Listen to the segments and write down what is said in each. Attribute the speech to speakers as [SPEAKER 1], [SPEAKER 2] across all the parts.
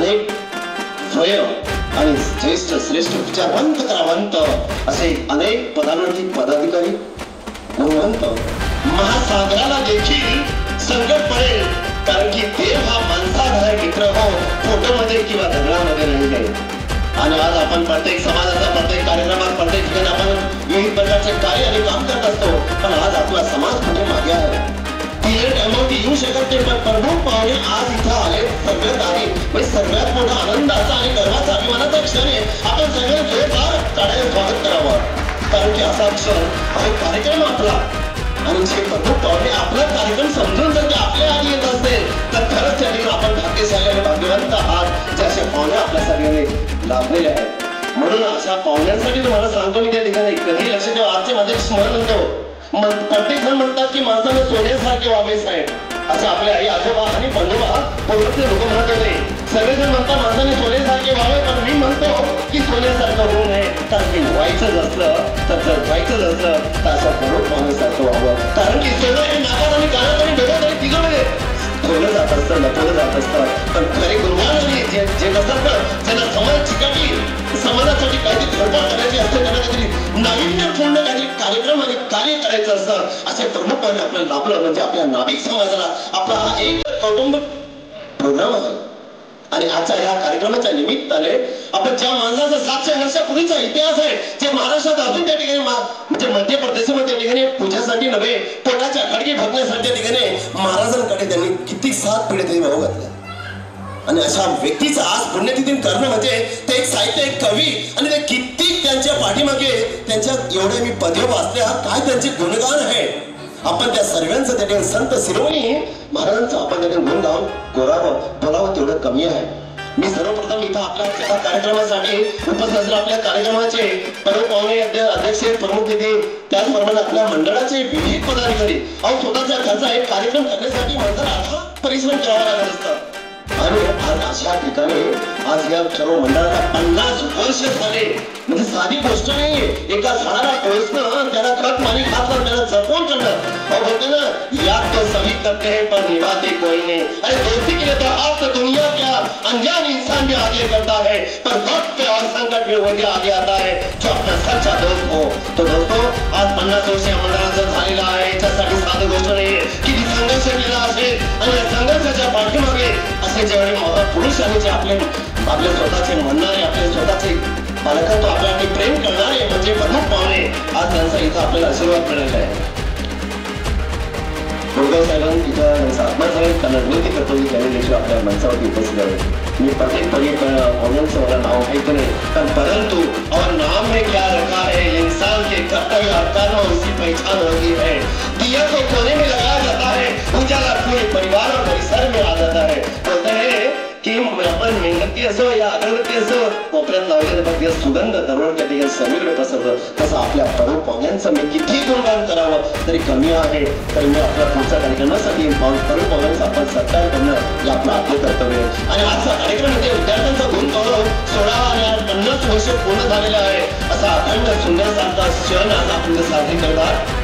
[SPEAKER 1] अनेक स्वयं आणि ज्येष्ठ श्रेष्ठ विचारवंत कलावंत असे अनेक पदांवरती पदाधिकारी गुणवंत महासागराला देखील संकट पडेल, कारण की देव हा माणसाधार मित्र हो, फोटोमध्ये किंवा दगडामध्ये नाही आहे. आणि आज आपण प्रत्येक समाजाचा प्रत्येक कार्यक्रमात प्रत्येक ठिकाणी आपण विविध प्रकारचे कार्य आणि काम करत असतो, पण आज आपला समाज कुठे मागे आहे. टाइमवरती येऊ शकत नाही, पण प्रमुख पाहुणे आज इथं आले सगळ्यात आधी म्हणजे सगळ्यात मोठा आनंदाचा आणि गर्वाचा अभिमानाचा क्षण आहे. आपण सगळे जोरदार टाळ्या स्वागत करावं, कारण की असा क्षण हा एक कार्यक्रम आपला आणि जे प्रमुख पाहुणे आपला कार्यक्रम समजून जर ते आपल्या आधी येत असेल तर खरंच त्या ठिकाणी आपण भाग्यशाली आणि भाग्यवंत आहात, जे असे पाहुणे आपल्या सगळ्यांनी लाभलेले आहेत. म्हणून अशा पाहुण्यांसाठी तुम्हाला सांगतो मी त्या ठिकाणी कधी लक्ष ठेवा. आजचे माझे स्मरण म्हणतो प्रत्येक जण म्हणतात की माणसाने सोन्यासारखे व्हावे साहेब, असं आपले आई आजोबा आणि पंजोबा पूर्वीचे लोक म्हणत होते. सगळेजण म्हणतात माणसाने सोन्यासारखे व्हावे, पण मी म्हणतो की सोन्यासारखं होऊ नये, कारण की व्हायचंच असलं तर जर व्हायचंच असलं तर असं प्रमुख पाहुण्यासारखं व्हावं, कारण की सोनं हे नाकात आणि कानात आणि डोक्यात आणि तिकडे ठेवलं जात असतं, लपवलं जात असतं. पण खरे गुरुवार जे नसतात ना, ज्यांना समाज चिकाटी समाजासाठी काहीतरी धडपड करायची असते, त्यांना काहीतरी नाविन्यपूर्ण काही कार्यक्रम आणि कार्य करायचं असतं, असे प्रमुखपणे आपल्याला लाभलं म्हणजे आपल्या नाभिक समाजाला आपला हा एक कौटुंब प्रोग्राम आहे. आणि आजच्या या कार्यक्रमाच्या निमित्ताने आपण ज्या माणसाचा 700 वर्षापूर्वीचा इतिहास आहे, जे महाराष्ट्रात अजून त्या ठिकाणी म्हणजे मध्य प्रदेशामध्ये ठिकाणी पूजासाठी नव्हे पोटाच्या खडकी भरण्यासाठी त्या ठिकाणी महाराजांकडे त्यांनी किती 7 पिढ्या तरी भाऊ घातल्या. आणि अशा व्यक्तीचा आज पुण्यतिथी करणं म्हणजे ते एक साहित्य, एक कवी आणि ते किती त्यांच्या पाठीमागे त्यांच्या एवढ्या मी पदव्या वाचल्या, काय त्यांचे गुणगान आहे. आपण त्या सर्वांचं त्या ठिकाणी संत शिरोमणी महाराजांचं आपण त्या गुण गाऊन गोरावं बोलावं तेवढं कमी आहे. मी सर्वप्रथम इथं आपल्या कार्यक्रमासाठी उपस्थित असलेल्या आपल्या कार्यक्रमाचे प्रमुख पाहुणे अध्यक्ष प्रमुख तिथे त्याचप्रमाणे आपल्या मंडळाचे विविध पदाधिकारी अहो स्वतःच्या घरचा एक कार्यक्रम करण्यासाठी माणसाला परिश्रम करावा लागत असतात. आणि आज अशा ठिकाणी आज या सर्व मंडळाला 50 वर्ष झाले, म्हणजे साधी गोष्ट नाहीये. एका झाडाला पोहोचणं, त्याला खत पाणी घातलं, त्याला जपून करणं बोलते ना, याद तो सभी करते हैं पर निभाते कोई नहीं. अरे दोस्ती के लिए तो आप तो दुनिया क्या अनजान इंसान भी आगे करता है, पर वक्त पे और संकट में वो भी आगे आता है जो अपना सच्चा दोस्त हो. तो दोस्तों आज 50 वर्ष या मंडळाचा झालेला आहे, याच्यासाठी साधी गोष्ट नाहीये. किती संघर्ष केला असेल आणि या संघर्षाच्या पाठीमागे असे जेवढे पुरुष आणि जे आपले स्वतःचे म्हणणारे, आपले स्वतःचे पालकत्व आपल्यासाठी प्रेम करणारे म्हणजे प्रमुख पाहुणे, आज त्यांचा इथं आपल्याला आशीर्वाद मिळालेला आहे. गुरुदेव साहेबांनी तिथं त्यांचा आत्मसाहेब त्यांना विनंती करतो की त्यांनी देखील आपल्या मंचावरती उपस्थित आहे. मी प्रत्येक पाहुण्यांचं मला नाव माहिती नाही, पण परंतु और नाम में क्या रखा है इंसान के कर्तव्य हत्याना उसकी पहचान होती है. दिया को कोने में लगाया जाता है, उजाला पूरे परिवार और परिसर में आ जाता है. बोलते हैं की आपण मेणबत्ती असो या अगरबत्ती असो कोपऱ्यात लावलेलं बघ सुगंध दररोज त्या ठिकाणी सगळीकडे पसरतं, तसं आपल्या प्रमुख पाहुण्यांचं मी किती गुणगान करावं तरी कमी आहे. तरी मी आपल्या पुढच्या कार्यक्रमासाठी प्रमुख पाहुण्यांचा आपण सत्कार करणं हे आपलं आपले कर्तव्य आहे. आणि आजचा कार्यक्रम म्हणजे विद्यार्थ्यांचा गुण गौरव 16 आणि 50 वर्ष पूर्ण झालेला आहे, असा अखंड सुंदरसारखा क्षण आज आपण साजरी करतात.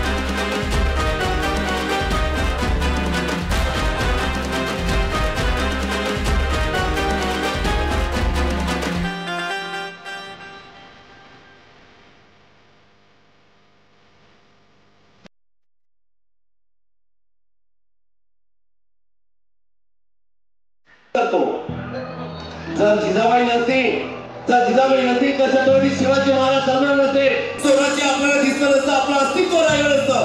[SPEAKER 1] जर जिजाबाई नसती तर छत्रपती शिवाजी महाराज जन्मले नसते, स्वराज्य आपल्याला दिसलं नसतं, आपलं अस्तित्व राहिलं नसतं.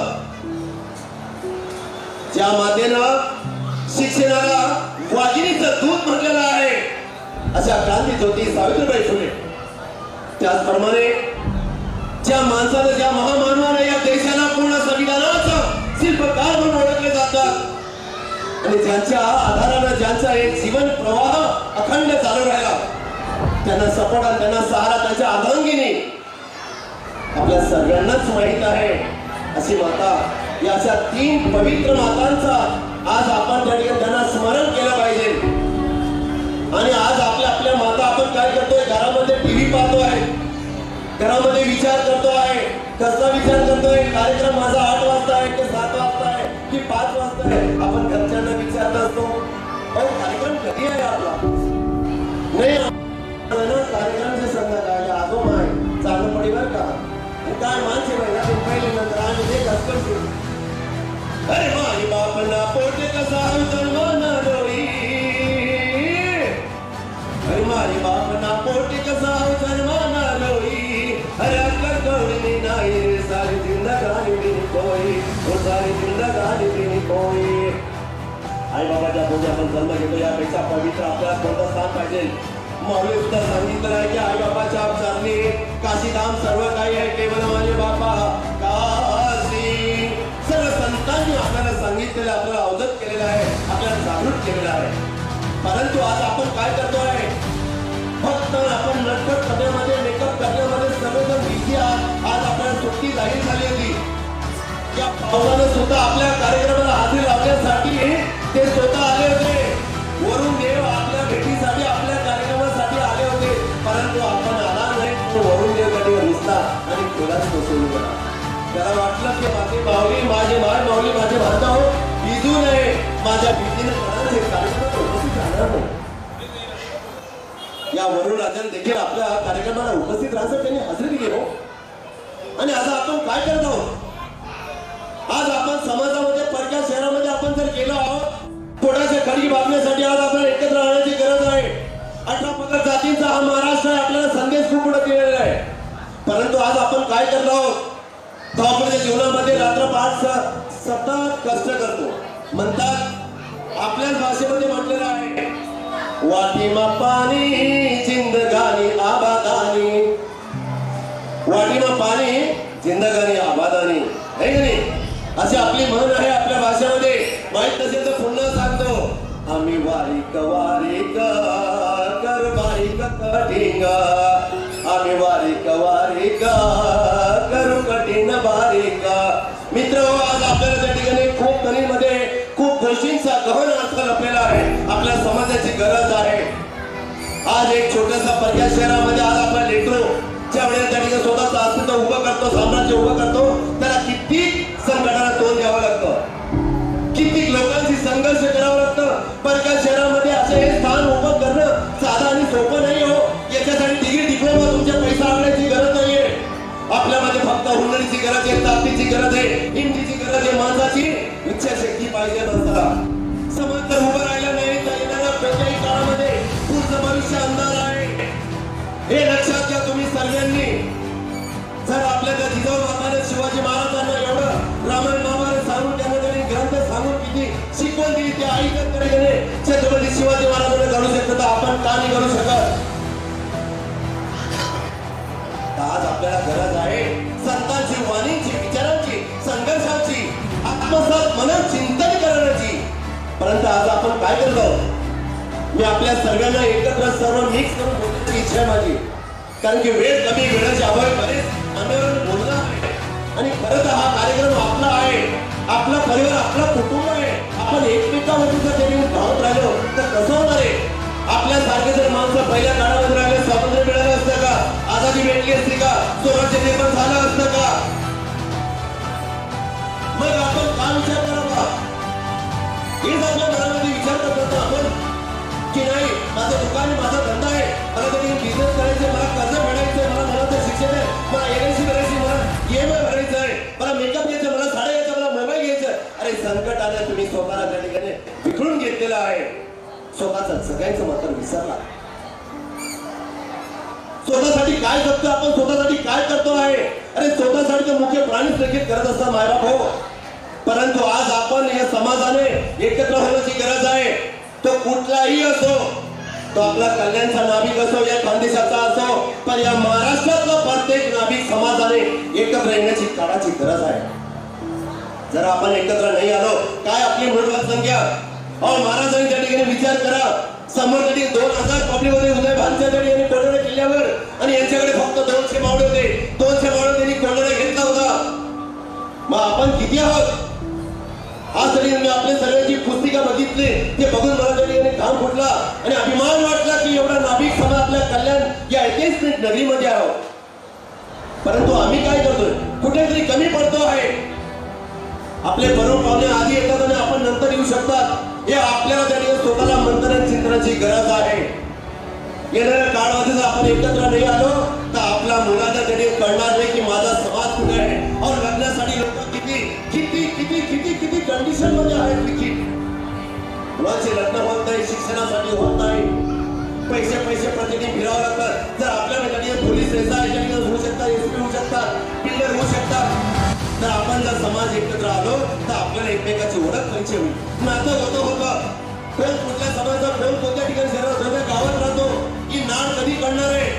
[SPEAKER 1] ज्या मातेनं शिक्षणाला वाघिणीचं दूध म्हटलेलं आहे अशा क्रांतीत होती सावित्रीबाई फुले. त्याचप्रमाणे ज्या माणसानं, ज्या महामानवानं या देशाला पूर्ण संविधानाचं शिल्पकार म्हणून ओळखले जातात आणि ज्यांच्या आधारानं ज्यांचा एक जीवन प्रवाह अखंड चालू राहिला, त्यांना सपोर्ट आणि त्यांना सहारा त्यांच्या अर्धांगिनी आपल्या सगळ्यांनाच माहित आहे. अशी माता, या अशा 3 पवित्र मातांचा आज आपण त्या ठिकाणी त्यांना स्मरण केलं पाहिजे. आणि आज आपल्या माता आपण काय करतोय, घरामध्ये टीव्ही पाहतोय, घरामध्ये विचार करतो आहे. कसला विचार करतोय, कार्यक्रम माझा 8 वाजता आहे की 7 वाजता आहे की 5 वाजता आहे. आपण घरच्यांना विचारत असतो कार्यक्रम कधी आहे आपला. अरे माई बापना पोटे कसा जन्माना डोळी, अरे माई बापना पोटे कसा जन्माना डोळी, अरे अक्कल कवळी नाही रे सारी जिंदगानी बिनी कोई, ओ सारी जिंदगानी बिनी कोई. आई बाबाच्या पोटी आपण जन्म घेतो यापेक्षा पवित्र आपल्याला कोणतं स्थान पाहिजे. माऊली सुद्धा सांगितलं आहे की आई बाबाच्या चरणी काशीधाम सर्व काही आहे, केवळ माझे बापा काशी. सर्व संतांनी आपल्याला सांगितलेलं, आपल्याला अवगत केलेलं आहे, आपल्याला जागृत केलेलं आहे. परंतु आज आपण काय करतोय, फक्त आपण नटखट करण्यामध्ये, मेकअप करण्यामध्ये सर्वजण बिझी आहात. आज आपल्याला सुट्टी जाहीर झाली होती, या पावसाने सुद्धा आपल्या कार्यक्रमाला हजेरी लावण्यासाठी ते स्वतः आले होते. वरून देव आपल्या भेटीसाठी, आपल्या कार्यक्रमासाठी आले होते, परंतु आपण आला नाही. वरून देव गाडीवर दिसला आणि खोलाच बसवून गेला. त्याला वाटलं की माझे माऊली, माझे माय माऊली, माझे बांधव भिजू नये, माझ्या भीतीने कोणाचे कार्यक्रमात उपस्थित राहणार नाही. या वरुण राजाने देखील आपल्या कार्यक्रमाला उपस्थित राहण्यासाठी त्यांनी हजेरी दिली हो. आणि आता आपण काय करत आहोत, आज आपण समाजामध्ये, परक्या शहरामध्ये आपण जर गेलो आहोत, थोड्याशा खडी बांधण्यासाठी आज आपल्याला एकत्र राहण्याची गरज आहे. 18 पगड जातींचा हा महाराष्ट्र आहे, आपल्याला संदेश खूप पुढे दिलेला आहे. परंतु आज आपण काय करतो आहोत, धावपळीच्या जीवनामध्ये रात्रपाठ सतत कष्ट करतो. म्हणतात, आपल्याच भाषेमध्ये म्हटलेलं आहे, वाटीमा पाणी जिंदगानी आबादानी, वाटीमा पाणी जिंदगानी आबादानी, है की नाही? अशी आपली म्हण आहे आपल्या भाषेमध्ये. माहित नसेल तर पुन्हा सांगतो, आम्ही वारीक वारीक कर बारीक कठीण, आम्ही वारीक वारीक करू कठीण बारीक. मित्र, आज आपल्याला त्या ठिकाणी खूप गणिमध्ये खूप गोष्टींचा गहन अर्थ लपलेला आहे. आपल्या समाजाची गरज आहे. आज एक छोट्याशा परक्या शहरामध्ये आज आपला लेकरू ज्या वेळेला त्या ठिकाणी स्वतःचं अस्तित्व उभं करतो, साम्राज्य उभं करतो, त्याला किती संकटाला तोंड द्यावं लागतं, किती लोकांशी संघर्ष करावं लागतं. परक्या शहरामध्ये असे हे स्थान उभं करणं साधा आणि सोपं नाही हो. याच्यासाठी डिग्री डिप्लोमा, तुमच्या पैसा आणण्याची गरज नाहीये. आपल्यामध्ये फक्त हुन्नरीची गरज आहे, ताकदीची गरज आहे, हिमतीची गरज आहे, माणसाची इच्छाशक्ती पाहिजे. नसता समाज जर उभं राहिला नाही तर येणाऱ्या कोणत्याही काळामध्ये पुढचं भविष्य अंधार आहे. हे लक्षात घ्या तुम्ही सर्वांनी. जर आपल्या त्या जिजाऊ माताने शिवाजी महाराजांना एवढं रामायण महाभारत सांगून, त्यांना त्यांनी ग्रंथ सांगून किती शिकवण दिली, ते ऐकत गेले, छत्रपती शिवाजी महाराजांना घडू शकत, तर आपण का नाही घडू शकत? आज आपल्याला गरज आहे संतांची, वाणीची, विचारांची, संघर्षाची, आत्मसात मनन चिंतन करण्याची. परंतु आज आपण काय करतो, मी आपल्या सर्वांना एकत्र सर्व मिक्स करून बोलण्याची इच्छा आहे माझी. कारण की वेळ कमी, वेळाच्या अभावी बरेच आंदोलन बोलणं आहे. आणि खरं तर हा कार्यक्रम आपला आहे, आपला परिवार, आपला कुटुंब आहे. आपण एकमेकांवरती जर त्यांनी धावत राहिलो तर कसं होणार आहे? आपल्यासारखे जर माणसं पहिल्या काळामध्ये राहिले, स्वातंत्र्य मिळालं असतं का? आझादी भेटली असती का? स्वराज्य निर्माण झालं असतं का? मग आपण का विचार करावा? हेच आपल्या मनामध्ये विचार करतो आपण की नाही, माझं दुकान आहे, माझा धंदा आहे, मला तरी बिझनेस करायचं, मला कर्ज फेडायचं, मला मुलाचं शिक्षण आहे, मला LIC करायची, मला EMI भरायचं आहे, मला मेकअप घ्यायचं, मला साड्या घ्यायचं, मला मोबाईल घ्यायचं. अरे संकट आलं, तुम्ही स्वतःला त्या ठिकाणी विखरून घेतलेलं आहे. स्वतःच सगळ्यांचं मात्र विसरला. स्वतःसाठी काय जगतो आपण, स्वतःसाठी काय करतो आहे? अरे स्वतःसाठी तर मुख्य प्राणीच देखील करत असता मायबाप हो. परंतु आज आपण या समाजाने एकत्र होण्याची गरज आहे. तो कुठलाही असो, तो आपला कल्याणचा नाभिक असो या खानदेशाचा असो, पण या महाराष्ट्रातला प्रत्येक नाभिक समाजाने एकत्र येण्याची काळाची गरज आहे. जर आपण एकत्र नाही आलो, काय आपली मूलभूत संख्या? महाराजांनी त्या ठिकाणी विचार करा, समोर 2000 पब्लिक होते उदय भानच्या आणि कोंढाणा किल्ल्यावर, आणि यांच्याकडे फक्त 200 मावळे होते. 200 मावळे त्यांनी कोंढाणा घेतला होता. मग आपण किती आहोत? आज तरी मी आपल्या सर्वांची पुस्तिका बघितली, ते बघून मला त्या ठिकाणी घाम फुटला आणि अभिमान वाटला की एवढा नाभिक समाज आपल्या कल्याण या ऐतिहासिक नगरीमध्ये आहोत. परंतु आम्ही काय करतोय? कुठेतरी कमी पडतो आहे. आपले बरोबर पाहुणे आधी येतात आणि आपण नंतर येऊ शकतात, हे आपल्याला त्या ठिकाणी स्वतःला मंथन चिंतनाची गरज आहे. येणाऱ्या काळामध्ये जर आपण एकत्र नाही आलो तर आपल्या मुलांना त्या ठिकाणी कळणार नाही की माझा समाज कुठे आहे. और लग्नासाठी लोक किती किती किती किती किती पैसे पैसे प्रतिदिन फिरावं लागतं. जर आपल्या ठिकाणी पोलीस होऊ शकतात, एसपी होऊ शकतात, बिल्डर होऊ शकतात, तर आपण जर समाज एकत्र आलो तर आपल्याला एकमेकाची ओळख परिचय होईल. नातं होतं कोण कुठल्या समाजाचा, कोण कोणत्या ठिकाणी शहरात कोणत्या गावात राहतो, की नाळ कधी कळणार आहे.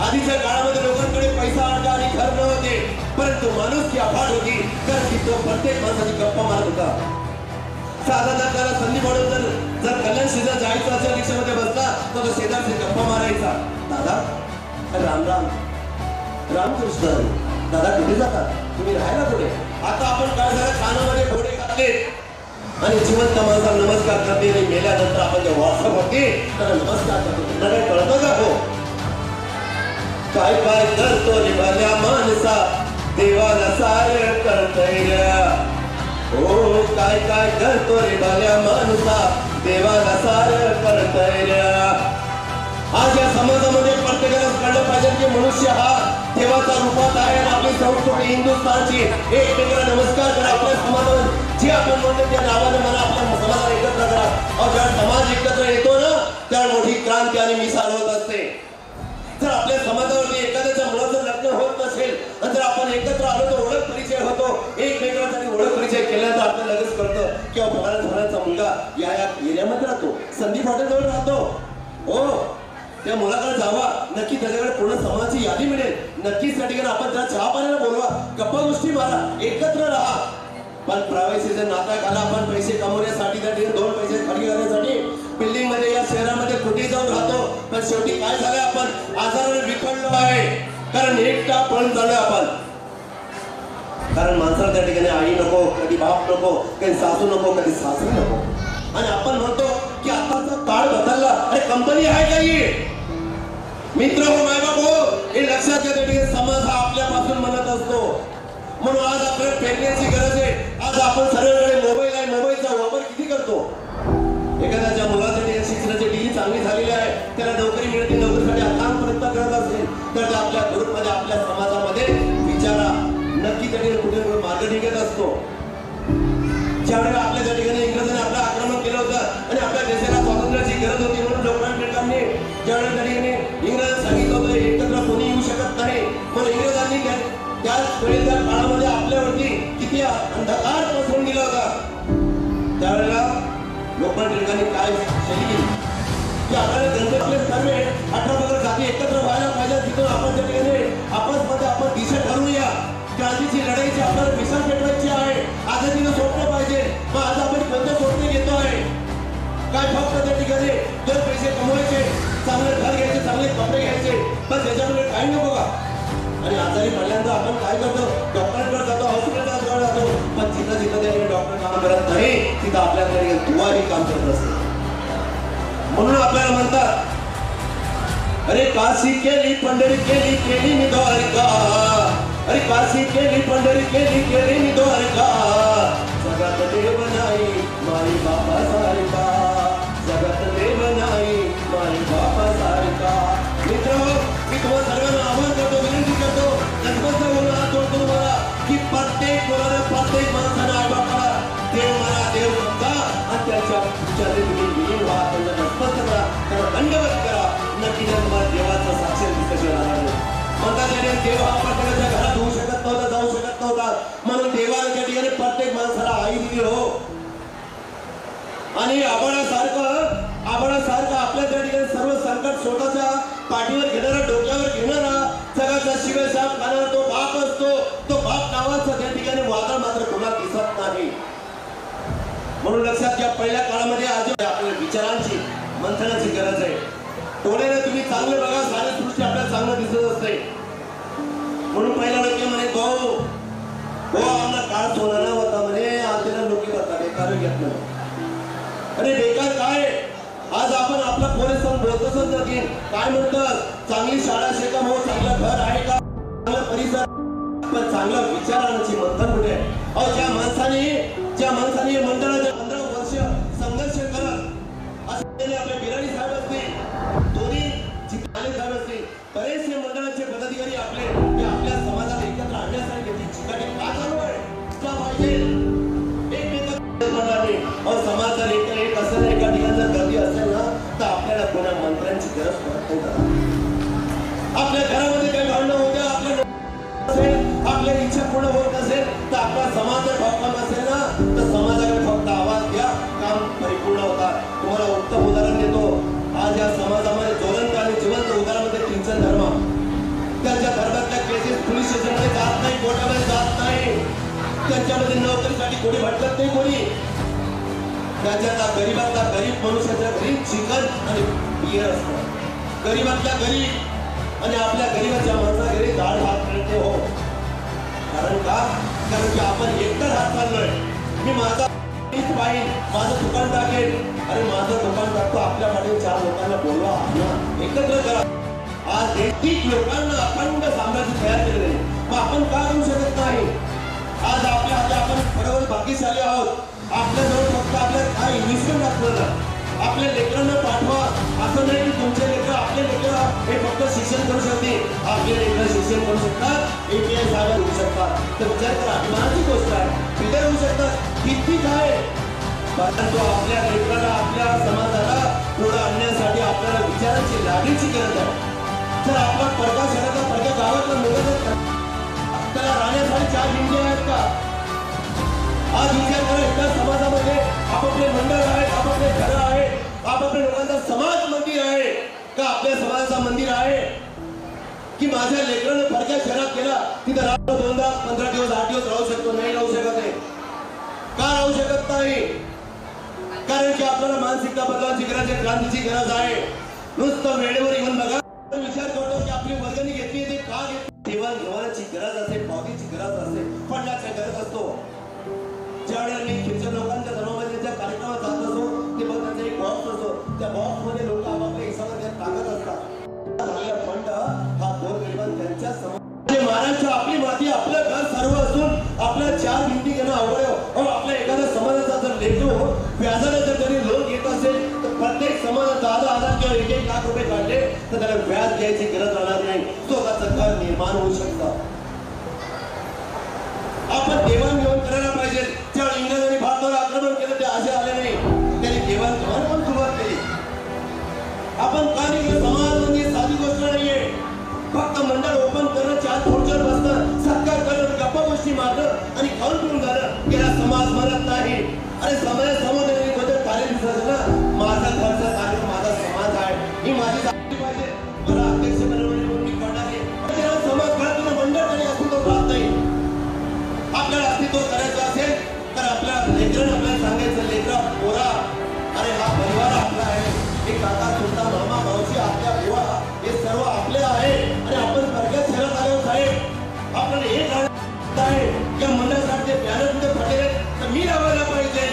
[SPEAKER 1] आधीच्या काळामध्ये लोकांकडे पैसा अडका आणि घर न होते, परंतु माणूस की अफाट होती, कारण की तो प्रत्येक माणसाची गप्पा मारत होता. साधारण त्याला संधी म्हणून जर कल्याण शेजार जायचं असेल रिक्षामध्ये बसला तर तो शेजारचे गप्पा मारायचा. दादा राम राम, रामकृष्ण, दादा कुठे जातात, तुम्ही राहायला कुठे. आता आपण काय झालं, कानामध्ये घोडे घातले आणि जिवंत माणसाला नमस्कार करते आणि मेल्यानंतर आपण जे व्हॉट्सअप होते त्याला नमस्कार करतो. त्यांना काय कळतं का. हो काय काय करतो निभाल्या माणसा देवाला सार करतय. हो काय काय करतो निभाल्या माणसा देवाला सार करतय. आज या समाजामध्ये प्रत्येकाला कळलं पाहिजे की मनुष्य हा देवाचा रूपात आहे आणि आपली संस्कृती हिंदुस्थानची. एकमेकाला नमस्कार करा. आपल्या समाजात जे आपण म्हणतो त्या नावाने मला आपल्या समाजाला एकत्र करा. जेव्हा समाज एकत्र येतो ना त्यावेळी मोठी क्रांती आणि मिसाल होत असते. जर आपल्या समाजावरती एखाद्याच्या मुलाचं लग्न होत नसेल आणि जर आपण एकत्र आलो तर ओळख परिचय होतो. एकमेकांसाठी ओळख परिचय केल्यानंतर आपल्याला लगेच कळतं किंवा फलाचा मुलगा या एरियामध्ये राहतो, संदीप हॉटेलजवळ राहतो. हो त्या मुलाकडे जावा, नक्की त्याच्याकडे पूर्ण समाजाची यादी मिळेल. नक्कीच त्या ठिकाणी आपण त्याला चहा पाण्याला बोलवा, गप्पा गोष्टी मारा, एकत्र राहा. पण प्रायव्हसीचा नाता घाला. आपण पैसे कमवण्यासाठी त्या ठिकाणी दोन पैसे खर्च करण्यासाठी बिल्डिंग मध्ये या शहरामध्ये कुठे जाऊन राहतो. पण शेवटी काय झालंय, आपण आजाराने विखडलो आहे, कारण एकटा पळून चाललोय आपण. कारण माणसाला त्या ठिकाणी आई नको, कधी बाप नको, कधी सासू नको, कधी सासू नको. आणि आपण म्हणतो की आताचा काळ बदलला, अरे कंपनी आहे काही मित्र हो, मायबाप हो, हे लक्षात घ्या. त्या ठिकाणी समाज हा आपल्यापासून म्हणत असतो. म्हणून आज आपल्याला प्रेरण्याची गरज आहे. आज आपण सर्वकडे मोबाईल आहे, मोबाईलचा वापर किती करतो. एखाद्याच्या मुलासाठी शिक्षणाची डिग्री चांगली झालेली आहे, त्याला नोकरी मिळते, नोकरीसाठी अथांग प्रयत्न करत असेल तर त्या आपल्या ग्रुपमध्ये आपल्या समाजामध्ये विचारा, नक्की त्या ठिकाणी कुठे मार्ग निघत असतो. ज्यावेळेला आपल्या त्या ठिकाणी इंग्रजांनी आपलं आक्रमण केलं होतं आणि आपल्या देशाला स्वातंत्र्याची गरज होती, म्हणून लोकमान्य टिळकांनी ज्यावेळेला त्या ठिकाणी इंग्रजांनी सांगितलं होतं एकत्र कोणी येऊ शकत नाही, म्हणून इंग्रजांनी त्याच वेळेच्या काळामध्ये आपल्यावरती किती अंधकार पसरून गेला होता. त्यावेळेला लोकमान्य टिळकांनी काय शैली केली की आपल्याला गणपतीले सर्व 18 जाती एकत्र व्हायला पाहिजे. तिथून आपण त्या ठिकाणी आपसमध्ये आपण दिशा ठरवूया. क्रांतीची लढाईची आपल्याला मिसाल पेटवायची आहे. आझादीनं सोडलं पाहिजे. मग आज आपण कोणते सोडणे घेतो आहे काय, फक्त त्या ठिकाणी दोन पैसे कमवायचे, चांगले घर घ्यायचे, चांगले कपडे घ्यायचे, पण त्याच्यामुळे काही नको का. आणि आजारी पडल्यानंतर आपण काय करतो, डॉक्टरांकडे जातो, हॉस्पिटलला जातो, पण जिथं जिथं त्या डॉक्टर काम करत नाही तिथं आपल्याकडे दुवाही काम करत असते. म्हणून आपल्याला म्हणतात, अरे काशी केली पंढरी केली केली मी द्वारका, अरे काशी केली पंढरी केली केली मी द्वारका, जगात देव नाही माई बापा सारखा, जगात देव नाही माई बापा सारखा. मित्र मी तुम्हाला सर्वांना आवाहन करतो, विनंती करतो, गणपतीचा बोलून हात जोडतो तुम्हाला की प्रत्येक मुलाला प्रत्येक माणसाला आई बापाला देव म्हणा, देव समजा आणि त्याच्या विचाराने तुम्ही विलीन व्हा, त्यांना नतमस्तक करा, त्यांना दंडवत करा. नक्की तुम्हाला देवाचा साक्षात दिसत राहणार. म्हणतात देव हा प्रत्येकाच्या घरात होऊ शकत नव्हता, जाऊ शकत नव्हता, म्हणून देवाने त्या ठिकाणी प्रत्येक माणसाला आई दिली. हो आणि आबाळासारखं आपल्या त्या ठिकाणी सर्व संकट स्वतःच्या पाठीवर घेणारा, डोक्यावर घेणारा, जगाचा शिवशाप खाणारा तो बाप असतो. तो बाप नावाचा त्या ठिकाणी वादळ मात्र कोणाला दिसत नाही. म्हणून लक्षात घ्या, पहिल्या काळामध्ये आज आपल्या विचारांची मंथनाची गरज आहे. डोळ्याने तुम्ही चांगले बघा, सारी सृष्टी आपल्याला चांगलं दिसत असते. म्हणून पहिला लोक म्हणे भाऊ आम्हाला काळ सोना होता म्हणे, आजला लोक होता बेकार घेत नाही. अरे बेकार काय, आज आपण आपला पोरेसन बोलतच नाही. काय म्हणतात, चांगली शाळा शिका, हो चांगलं घर आहे का, चांगला परिसर, पण चांगला विचारांची मंथन कुठे आहे. अहो ज्या माणसाने मंडळाच्या 15 वर्ष संघर्ष करत असलेले आपले बिराणी साहेब असतील, दोन्ही चिकाले साहेब असतील, बरेचसे मंडळाचे पदाधिकारी आपले आपल्या समाजाला एकत्र आणण्यासाठी घेतली चिकाटी का चालू आहे का पाहिजे एकमेकांना समाज जर एक असं एका ठिकाणी जर गर्दी असेल ना तर आपल्याला कोणा मंत्र्यांची आपल्या घरामध्ये काही भांडणं होत्या, आपल्या इच्छा पूर्ण होत नसेल तर आपला समाज जर ठोकला नसेल ना तर समाजाकडे फक्त आवाज द्या, काम परिपूर्ण होतात. तुम्हाला उत्तम उदाहरण देतो. आज या समाजामध्ये ज्वलंत आणि जिवंत उदाहरणामध्ये किंचन धर्म, त्यांच्या धर्मातल्या केसेस पोलीस स्टेशनमध्ये जात नाही, कोर्टामध्ये जात नाही, त्यांच्यामध्ये नोकरीसाठी कोणी भटकत नाही कोणी. त्याच्यातला गरीबातला गरीब मनुष्याच्या घरी चिकन आणि बियर असतं. गरीबातल्या गरीब आणि आपल्या गरीबाच्या माणसा घरी दाढ हात मिळते हो. कारण का? कारण की आपण एकतर हात चाललोय. मी माझा पाहिजे, माझं दुकान टाकेल. अरे माझं दुकान टाकतो, आपल्या पाठीवर 4 लोकांना बोलवा, एकत्र करा. आज 30 लोकांना अखंड साम्राज्य तयार केले नाही. मग आपण का करू शकत नाही? आज आपल्या हाती आपण बरोबर भाग्यशाली आहोत. आपल्याजवळ फक्त आपल्या काय इन्व्हेस्टमेंट असलं. आपल्या लेकरांना पाठवा. असं नाही की तुमचे लेकर आपले लेकर हे फक्त शिक्षण करू शकते. आपले लेकर शिक्षण करू शकतात, APS होऊ शकतात. तर विचार करा, अभिमानाची गोष्ट आहे. बिल्डर होऊ शकतात, किती काय. परंतु आपल्या लेकराला, आपल्या समाजाला पुढे आणण्यासाठी आपल्याला विचारांची लागण्याची गरज आहे. जर आपला पडदा शहराचा पडदा गावातला मुलं त्याला राहण्यासाठी 4 भिंती आहेत का? आज विचार करा, एका समाजामध्ये आपापले मंडळ आहेत, आपापले घरं आहेत, आपापल्या लोकांचा समाज मंदिर आहे का? आपल्या समाजाचा मंदिर आहे की माझ्या लेकरानं फडक्या शहरात गेला तिथं राहतो 2 15 दिवस 8 दिवस राहू शकतो? नाही राहू शकत आहे. का राहू शकत नाही? कारण की आपल्याला मानसिकता बदलाची गरज आहे, क्रांतीची गरज आहे. नुसतं वेळेवर येऊन बघा, विचार करतो की आपली वर्गणी घेतली ते का घेतली? देवाण घेवाणाची गरज असते, पावतीची गरज असते, फंडाची गरज असतो. ज्यावेळेला मी ख्रिश्चन लोकांच्या धर्मामध्ये ज्या कार्यक्रमात जात असतो ते बघ, त्यांचा एक बॉक्स असतो. त्या बॉक्स मध्ये लोक आपापल्या हिसाबात टाकत असतात. फंड हा गोरगरिबां त्यांच्या महाराष्ट्र आपली माती, आपलं घर सर्व असून आपल्या 4 भिंती घेणं अवघड आहे. आपल्या एखाद्या समाजाचा जर लेकरू व्याजाने जर तरी लोन घेत असेल तर प्रत्येक समाजात 10,000 किंवा 1-1 लाख रुपये काढले तर त्याला व्याज द्यायची गरज राहणार नाही. स्वतःचं घर निर्माण होऊ शकतं. आपण देवाणघेवाण करायला पाहिजे. ज्यावेळी इंग्रजांनी भारतावर आक्रमण केलं ते असे आले नाही, त्यांनी देवाणघेवाण पण सुरुवात केली. आपण का नाही केलं? समाज म्हणजे साधी गोष्ट नाहीये. फक्त मंडळ ओपन करणं, 4 खुर्चीवर बसणं, सत्कार करणं, गप्पा गोष्टी मारणं आणि खाऊन पिऊन झालं याला समाज म्हणत नाही. अरे समाजासमोर बद्दल कार्य दिसत ना, माझा घरचा कार्य माझा समाज आहे, ही माझी जाती पाहिजे. मला अध्यक्ष बनवणे म्हणून मी करणार आहे. समाज घरातून मंडळ तरी अस्तित्व राहत नाही. आपल्याला अस्तित्व करायचं असेल तर आपल्या लेकरांना आपल्याला सांगायचं, लेकरा पोरा, अरे हा परिवार आपला आहे. हे काका चुलता मामा मावशी आत्या बुवा हे सर्व आपले आहे. आणि आपण वर्गात शहरात आलो साहेब, आपल्याला हे जाणं आहे या मंडळासाठी ते बॅनर कुठे फटेल तर मी लावायला पाहिजे.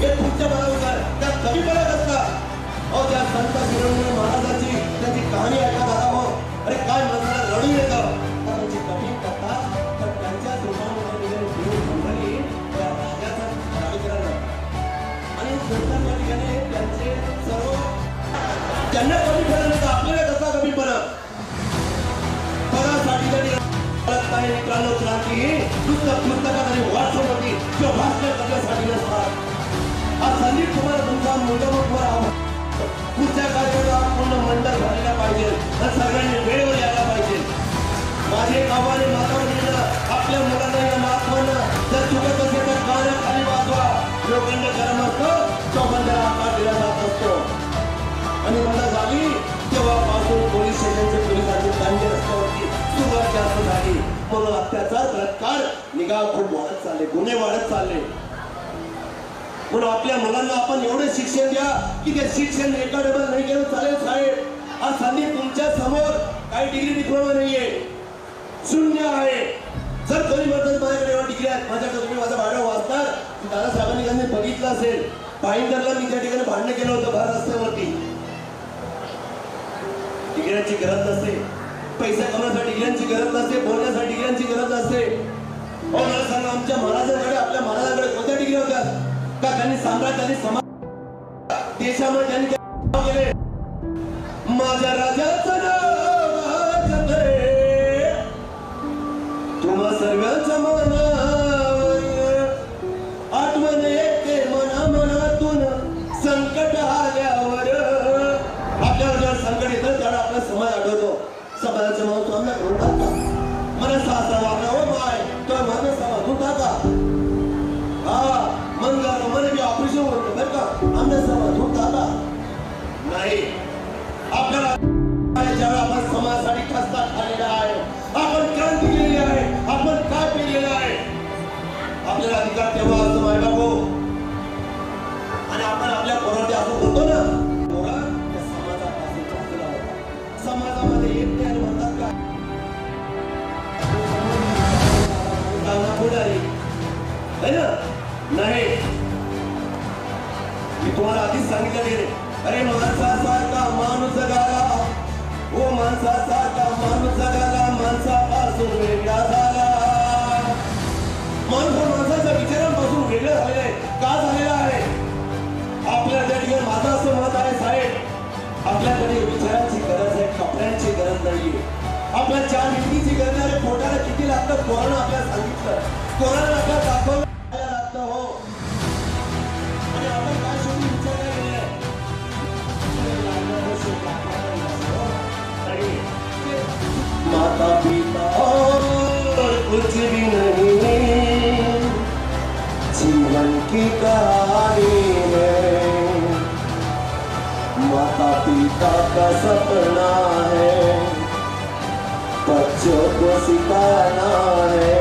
[SPEAKER 1] हे पुढच्या बरोबर त्यात कमी पडत असतात. अहो त्या संत शिरोमणी महाराजांची त्याची कहाणी ऐकत आला हो. अरे काय मनाला रडू येतं. त्याची कमी करतात तर त्यांच्या दुकानामध्ये मंडळी त्या राजाचा कार्यक्रम आणि संत ठिकाणी त्यांचे सर्व त्यांना कमी पडलं तर आपल्याला कसा कमी पडत? पदासाठी त्यांनी नाही. मित्रांनो, क्रांती ही पुस्तकात आणि व्हॉट्सअपवरती किंवा भाषण करण्यासाठी नसतात. हा संदीप तुम्हाला तुमचा मुद्दामूळ आहोत. पुढच्या कार्यक्रमात पूर्ण मंडळ भरायला पाहिजे आणि सगळ्यांनी वेळेवर यायला पाहिजे. माझे आव्हान मातावरील आपल्या मुलांना या महात्मांना जर चुकत असेल तर गाणं खाली वाजवा. लोखंड गरम असतं, चौबंदाला आकार दिला जात असतो. आणि मला झाली तेव्हापासून पोलीस स्टेशनचे पोलिसांची तांडे रस्त्यावरती सुरुवात जास्त झाली. म्हणून अत्याचार, बलात्कार, निघा खूप वाढत चालले, गुन्हे वाढत चालले. म्हणून आपल्या मुलांना आपण एवढे शिक्षण द्या की ते शिक्षण रेकॉर्डेबल नाही केलं चालेल साहेब. आज संधी तुमच्या समोर काही डिग्री डिप्लोमा नाहीये, शून्य आहे. जर कोणी म्हणतात माझ्याकडे एवढ्या डिग्री आहेत, माझ्याकडे तुम्ही माझं भाडं वाचणार. दादासाहेबांनी बघितलं असेल, भाईंदरला मी त्या ठिकाणी भांडण केलं होतं भर रस्त्यावरती. डिग्र्यांची गरज नसते, पैसा कमवण्यासाठी डिग्र्यांची गरज नसते, बोलण्यासाठी डिग्र्यांची गरज नसते. हो मला सांगा, आमच्या महाराजांकडे, आपल्या महाराजांकडे कोणत्या डिग्री होत्या का? त्यांनी साम्राज्याने समाज देशामध्ये त्यांनी केले. माझ्या राजाचं नाव तुम्हा सर्वांच्या मनावर आठवण येते मनातून संकट आल्यावर. आपल्यावर जर संकट येतं त्याला समाजाचे माणूस आमना करून टाका मला सासरा वागला हो माय तो माझं समाजून टाका हा मंगल मन बी ऑपरेशन होतं बरं का आमना समाजून टाका नाही आपल्याला ज्यावेळा आपण समाजासाठी कष्टा खाल्लेला आहे आपण क्रांती केलेली आहे आपण काय केलेलं आहे आपल्याला अधिकार तेव्हा असं माय बाबू आणि आपण आपल्या पोरांचे असं होतो ना पोरा त्या समाजापासून वाचला होता समाजामध्ये येत नाही आणि म्हणतात का है ना नाही मी तुम्हाला आधीच सांगितलं अरे माणसासारखा माणूस जगाला ओ माणसासारखा माणूस जगाला माणसापासून वेगळा झाला माणूस माणसाच्या विचारांपासून वेगळं झालेलं आहे का झालेलं आहे आपल्या त्या ठिकाणी माझं असं मत आहे साहेब आपल्याकडे विचारांची गरज आहे कपड्यांची गरज नाहीये आपल्या 4 मिनिटीची गरज आहे पोटाला किती लागतं कोरोना आपल्याला सांगितलं कोरोना आपल्याला दाखवलं लागतं हो आणि आपण काय शेवटी विचारायला गेले माता पिता और कुछ भी नहीं जीवन की कहानी है माता पिता का सपना है बच्चों को सिखाना है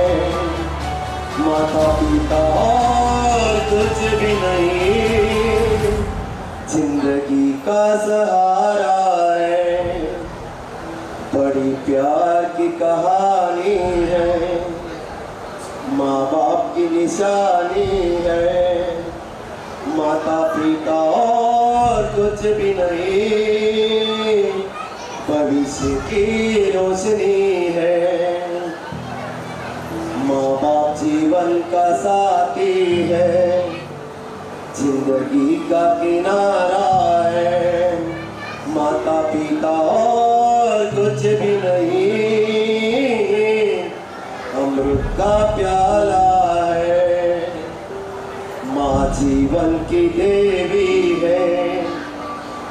[SPEAKER 1] माता पिता और कुछ भी नहीं जिंदगी का सहारा है बड़ी प्यार की कहानी है माँ बाप की निशानी है माता पिता और कुछ भी नहीं भविष्य की रोशनी है माँ बाप जीवन का साथी है जिंदगी का किनारा है माता पिता और कुछ भी नहीं अमृत का प्याला है माँ जीवन की देवी है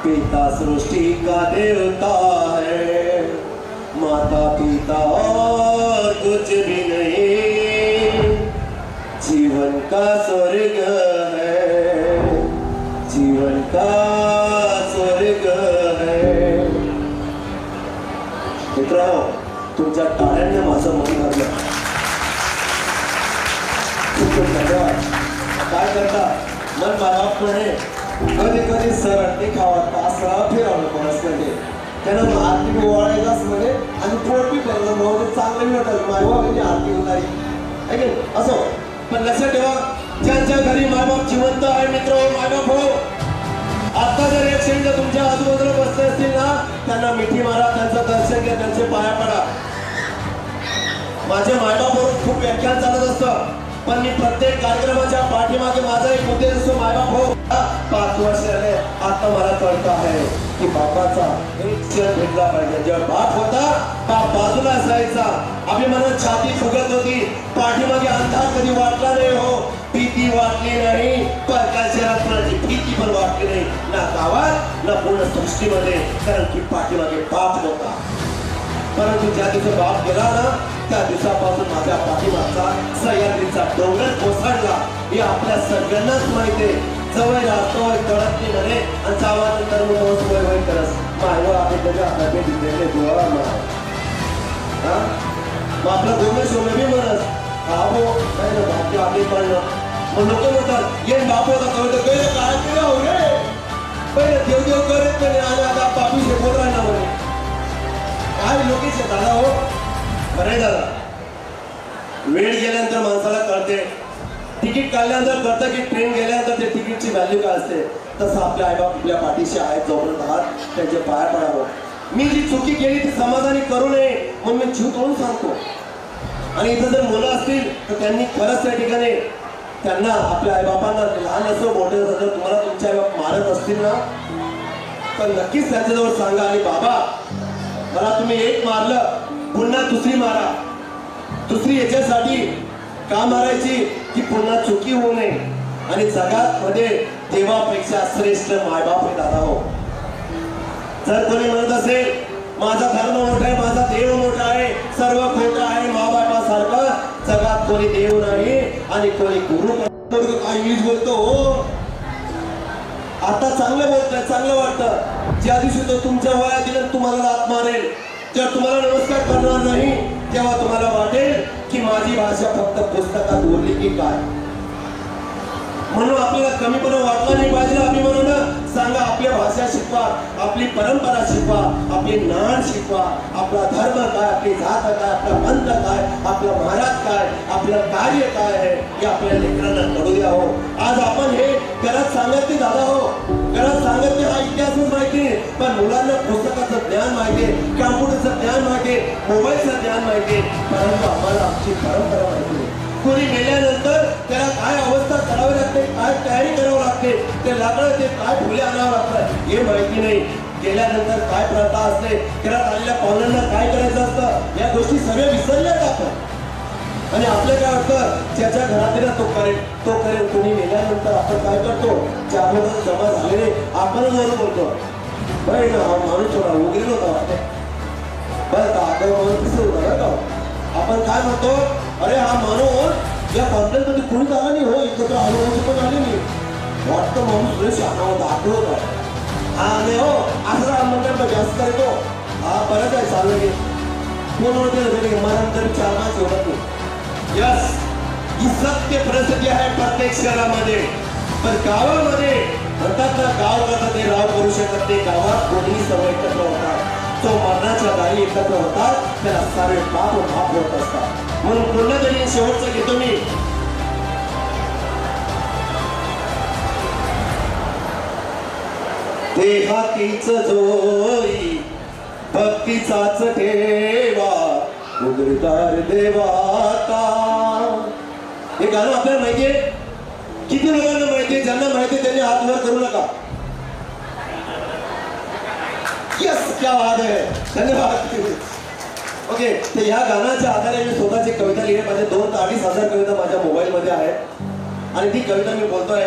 [SPEAKER 1] पिता सृष्टि का देवता है माता पिता और कुछ भी नहीं जीवन का स्वर्ग है जीवन का स्वर्ग है मित्रांनो तुमच्या टाळ्यांनी माझं मन भरलं खूप धन्यवाद काय करता मन बाळापणे कधी कधी सरळ ते खावं असं फिरवलं कोणाकडे त्यानं आरती ओवाळायलाच म्हणे आणि पोट बी भरलं मग चांगलं बी वाटलं मायबापाची आरती होणारी आहे की असो पण लक्षात ठेवा ज्यांच्या घरी मायबाप जिवंत आहे मित्र मायबाप हो आता जर एक क्षण जर तुमच्या आजूबाजूला बसले असतील ना त्यांना मिठी मारा त्यांचं दर्शन घ्या त्यांचे पाया पडा माझे मायबापावर खूप व्याख्यान चालत असतं पण मी प्रत्येक कार्यक्रमाच्या पाठीमागे माझा एक उद्देश असतो मायबाप हो 5 वर्ष झाले आता मला कळतं आहे की बापाचा एक क्षण भेटला पाहिजे जेव्हा बाप होता बाप बाजूला असायचा अभिमानात छाती फुगत होती पाठीमागे अंधार कधी वाटला नाही हो भीती वाटली नाही परकाच्या रत्नाची भीती पण वाटली नाही ना गावात ना पूर्ण सृष्टीमध्ये कारण की पाठीमागे बाप होता परंतु ज्या दिवशी बाप गेला ना त्या दिवसापासून माझ्या पाठीमागचा सह्याद्रीचा डोंगर कोसळला हे आपल्या सगळ्यांनाच माहिती आहे जवळ राहतोय कळत नाही म्हणे आणि चावानंतर मग वय वय करस मायव आपण त्याच्या आपल्या भेटीले दुआ हा मग आपला गोमे सोमे बी म्हणस हा हो काय ना बापचे आपले पडलं मग लोक म्हणतात ये बाप होता कळतं कैलं काय केलं हो रे पहिले देवदेव करत म्हणे आणि आता बापी शेकोत राहिला म्हणे काय लोकेश दादा हो बरं दादा वेळ गेल्यानंतर माणसाला कळते तिकीट काढल्यानंतर कळतं की ट्रेन गेल्यानंतर ते तिकीटची व्हॅल्यू काय असते तसं आपल्या आईबाप आपल्या पाठीशी आहेत जोपर्यंत आहात त्यांचे पाया पडावं मी जी चुकी केली ती समाजाने करू नये म्हणून मी जीव तोडून सांगतो आणि इथं जर मुलं असतील तर त्यांनी खरंच त्या ठिकाणी त्यांना आपल्या आईबापांना लहान असं मोठं जर तुम्हाला तुमचे आईबाप मारत असतील ना तर नक्कीच त्यांच्याजवळ सांगा आणि बाबा मला तुम्ही एक मारलं पुन्हा दुसरी मारा दुसरी याच्यासाठी का मारायची की पुन्हा चुकी होऊ नये आणि जगात मध्ये देवापेक्षा श्रेष्ठ मायबाप हे दादा हो जर कोणी म्हणत असेल माझा धर्म मोठा आहे माझा आणि कोणी गुरु काय यूज बोलतो हो. आता चांगलं बोलतोय, चांगलं वाटतं. ज्या दिवशी तो तुमच्या वयात येईल तुम्हाला लात मारेल, जर तुम्हाला नमस्कार करणार नाही, तेव्हा तुम्हाला वाटेल की माझी भाषा फक्त पुस्तकात उरली की काय. म्हणून आपल्याला कमीपणा वाटला नाही पाहिजे. अभिमानानं सांगा, आपल्या भाषा शिकवा, आपली परंपरा शिकवा, आपली नाण शिकवा, आपला धर्म काय, आपली जात काय, आपला पंथ काय, आपला महाराज काय, आपलं कार्य काय आहे हे आपल्या लेकरांना कळू द्या हो. आज आपण हे घरात सांगत नाही दादा हो, घरात सांगत नाही, हा इतिहासच माहिती नाही, पण मुलांना पुस्तकाचं ज्ञान माहिती आहे, कॉम्प्युटरचं ज्ञान माहिती आहे, मोबाईलचं ज्ञान माहिती आहे, परंतु आम्हाला आमची परंपरा माहिती नाही. कोणी मेल्यानंतर त्याला काय अवस्था करावी लागते, काय तयारी करावी लागते, ते लाकडं ते काय फुले आणावं लागतं हे माहिती नाही. गेल्यानंतर काय प्रथा असते, घरात आलेल्या पाहुण्यांना काय करायचं असतं, या गोष्टी सगळ्या विसरल्यात आपण. आणि आपलं काय वाटतं, ज्याच्या घरात ना तो करेल. कोणी मेल्यानंतर आपण काय करतो, चार लोक जमा झालेले आपणच वरून बोलतो, बरं ना हा माणूस थोडा उघडील होता वाटतं, बरं का आता माणूस कसं होता बरं का. आपण काय म्हणतो, अरे हा माणूस या कॉन्फरन्स मध्ये कोणी आला नाही हो, एकत्र आलो पण आले नाही, वाटतं माणूस लय शहाणा होता, आठवत होता. हा नाही हो, असं म्हणतात जास्त करतो, हा बरंच आहे चाललं की कोण होते मरण तरी 4 मास होत नाही. यस, ही सत्य परिस्थिती आहे प्रत्येक शहरामध्ये. पण गावामध्ये म्हणतात ना, गाव करता ते राव करू शकत नाही. गावात कोणीही सर्व एकत्र होतात, तो मरणाच्या दारी एकत्र होतात, त्याला सारे पाप माफ होत असतात. म्हणून पूर्ण तरी शेवटचं घेतो मी. देहातीच जोई भक्तीचाच ठेवा, उघडदार देवाता. हे गाणं आपल्याला माहितीये, किती लोकांना माहितीये, ज्यांना माहितीये त्यांनी हात वर करू नका. यस, क्या बात है, धन्यवाद. ओके, तर ह्या गाण्याच्या आधारे मी स्वतःची कविता लिहिली. माझे 2 ते 2.5 हजार कविता माझ्या मोबाईल मध्ये आहेत आणि ती कविता मी बोलतोय.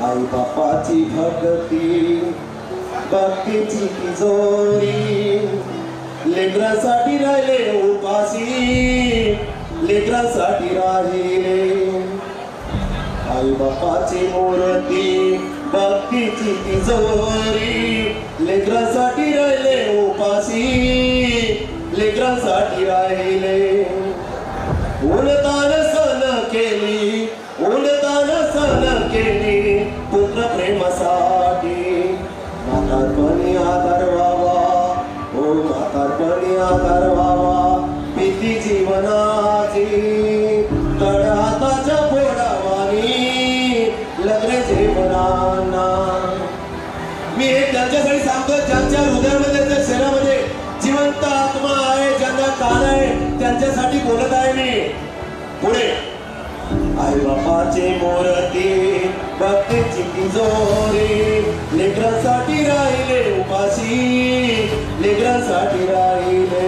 [SPEAKER 1] आई बापाची भक्ती, भक्तीची तिजोरी, लेकरांसाठी राहिले उपाशी, लेकरांसाठी राहिले. आई बापाची मूर्ती, भक्तीची तिजोरी, लेकरांसाठी राहिले उपाशी, लेकरांसाठी राहिले. उन्नतान सन केली, उन्नतान सन केली, पुत्र प्रेमासाठी. म्हातारपणी आधार व्हावा, ओ म्हातारपणी आधार व्हावा, भीती जीवनाची तड हाताच्या फोडावानी लग्न जीवनांना. मी हे त्यांच्यासाठी सांगतो ज्यांच्या हृदयामध्ये, त्या शरीरामध्ये जिवंत आत्मा आहे, ज्यांना कान आहे, त्यांच्यासाठी बोलत आहे मी. पुढे आई बापाची मूर्ती, भक्तीची तिजोरी, लेकरांसाठी राहिले उपाशी, लेकरांसाठी राहिले.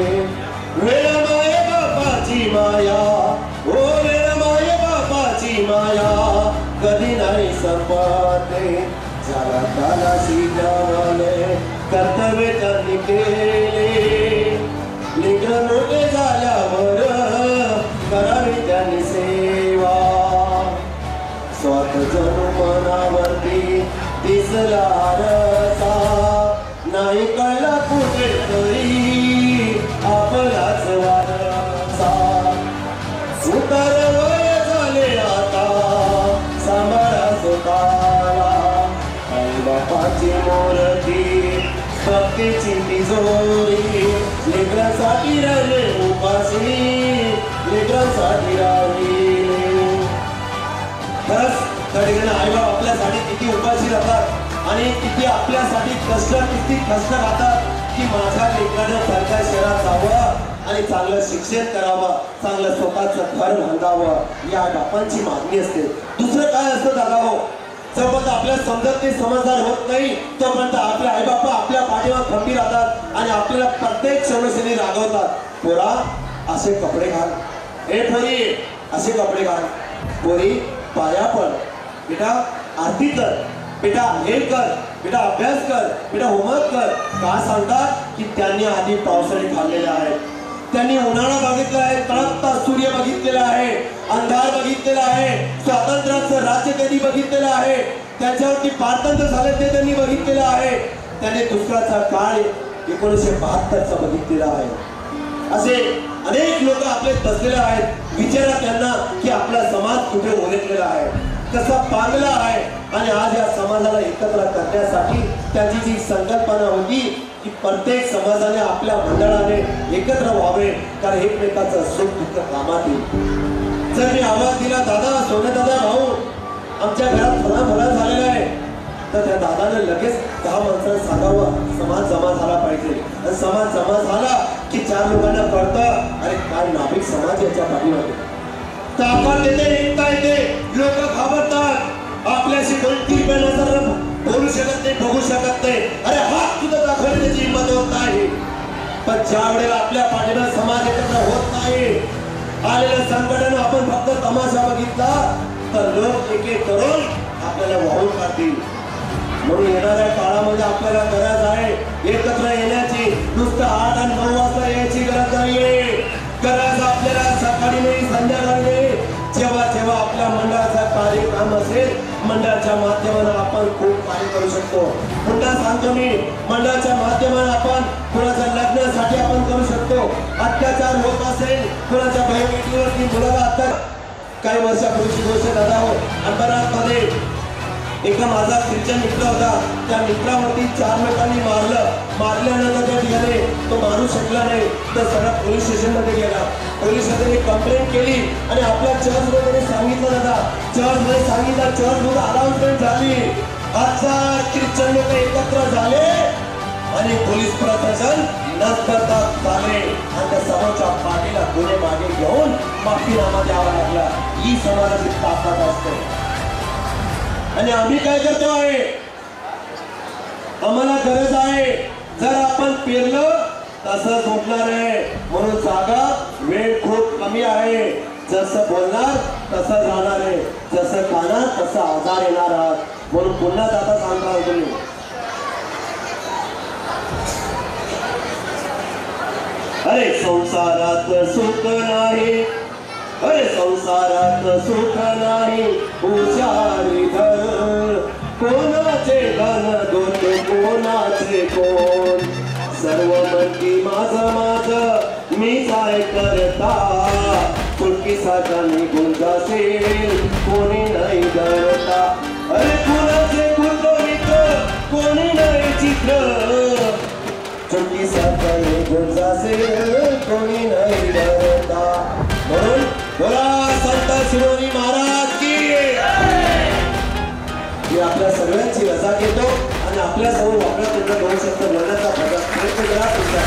[SPEAKER 1] वेळ माय बापाची माया, ओ वेळ माय बापाची माया, कधी नाही संपते. ज्याला त्याला शिकवले, कर्तव्य त्यांनी केले, लेकरं मोठे झाल्यावर करावी त्यांनी सेवा. स्वार्थ जणू मनावरती दिसला रसा, नाही कळला कुठे तरी आपलाच वारसा. उतार वय झाले आता, सांभाळा स्वतःला. आई बापाची मूर्ती, भक्तीची तिजोरी, लेकरांसाठी राहिले उपाशी, लेकरांसाठी राहिले. खरंच त्या ठिकाणी आईबाप आपल्यासाठी किती उपाशी राहतात आणि किती आपल्यासाठी किती कष्ट राहतात की माझ्या लेकरानं सरकार शहरात जावं आणि चांगलं शिक्षण करावं, चांगलं स्वतःचं घर बांधावं, या बापांची मागणी असते. दुसरं काय असतं दादा हो, जोपर्यंत आपल्याला समजत नाही, समजदार होत नाही, तोपर्यंत आपले आई बापा आपल्या पाठीवर खंबीर राहतात आणि आपल्याला प्रत्येक क्षणी रागवतात. पोरा असे कपडे घाल, हे पोरी असे कपडे घाल, पोरी पाया पड, बेटा आरती कर, बेटा हे कर, बेटा अभ्यास कर, बेटा होमवर्क कर. का सांगतात की त्यांनी आधी पावसाळी खाल्लेले आहेत, त्यांनी उन्हाळा बघितला आहे, तळपता सूर्य बघितलेला आहे
[SPEAKER 2] अंधार बघितलेला आहे, स्वातंत्र्याचं राज्य त्यांनी बघितलेलं आहे, त्याच्यावरती पारतंत्र्य झालं ते त्यांनी बघितलेलं आहे, त्याने दुष्काळाचा काळ 1972चा बघितलेला आहे. असे अनेक लोक आपले बसलेले आहेत. विचारा त्यांना की आपला समाज कुठे ओळखलेला आहे, कसा पांगला आहे, आणि आज या समाजाला एकत्र करण्यासाठी त्याची जी संकल्पना होती की प्रत्येक समाजाने आपल्या मंडळाने एकत्र व्हावे, कारण एकमेकाचं सुख दुःख कामात येईल. जर मी आवाज दिला दादा, सोने दादा, भाऊ आमच्या घरात फळा झालेला आहे, तर त्या दादाने लगेच 10 माणसांना सांगावं समाज जमा झाला पाहिजे. आणि समाज जमा झाला की 4 लोकांना कळतं अरे काय नाभिक समाज याच्या पाठीमागे ताकद येते, एकता येते, लोक घाबरतात. आपल्याशी 2-3 नजर बोलू शकत नाही, बघू शकत नाही, अरे हात सुद्धा दाखवण्याची त्याची हिंमत होत नाही. पण ज्या वेळेला आपल्या पाठीमागे समाज एकत्र होत नाही, आलेल्या संकटानं आपण फक्त तमाशा बघितला तर लोक एक एक करून आपल्याला वाहून काढतील. म्हणून येणाऱ्या काळामध्ये आपल्याला गरज आहे एकत्र येण्याची. नुसतं 8 आणि 9 वाजता यायची गरज नाहीये. गरज आपल्याला सकाळी नाही, संध्याकाळी नाही, जेव्हा जेव्हा आपल्या मंडळाचा कार्यक्रम असेल, मंडळाच्या माध्यमाने आपण खूप कार्य करू शकतो. पुन्हा सांगतो मी, मंडळाच्या माध्यमाने आपण कुणाच्या लग्नासाठी आपण करू शकतो. अत्याचार होत असेल कुणाच्या बहिणीवरती, मुलाला आता काही वर्षापूर्वीची गोष्ट दादा हो, अंबरनाथ मध्ये एका माझा ख्रिश्चन मित्र होता, त्या मित्रावरती 4 लोकांनी मारल्यानंतर त्या ठिकाणी तो मारू शकला नाही, तर सरळ पोलीस स्टेशन मध्ये गेला. पोलिसांनी कंप्लेंट केली आणि आपल्या चर्चमध्ये सांगितलं दादा, चर्चमध्ये सांगितलं, चर्चमध्ये अनाउन्समेंट झाली, 1000 ख्रिश्चन लोक एकत्र झाले आणि पोलीस प्रशासन नसबरदार झाले आणि त्या समोरच्या पार्टीला गुन्हे मागे घेऊन माफीनामा द्यावा लागला. ही समाजाची ताकद असते. आणि आम्ही काय करतो आहे, आम्हाला गरज आहे, जर आपण पेरलं तसंच उठणार आहे. म्हणून जागा वेळ खूप कमी आहे. जसं बोलणार तसं जाणार आहे, जसं खाणार तसं आजार येणार आहात. म्हणून पुन्हा दादा सांगता तुम्ही, अरे संसारात सुख नाही, अरे संसारात सुख नाही, हुशारी धर, कोणाचे धन दोन कोणाचे कोण, सर्व म्हणती माझं माझं मी काय करता, चुटकीसाठा निघून जाशील कोणी नाही धरता. अरे कुणाचे गुंतवणूक कोणी नाही चित्र, चुटकीसाठा निघून जाशील कोणी नाही धरता. म्हणून बोला संत शिरोमणी महाराज की. मी आपल्या सगळ्यांची रजा घेतो आणि आपल्या समोर आपल्या तुमच्या 2 शब्द बोलण्याचा प्रयत्न करा. तुमच्या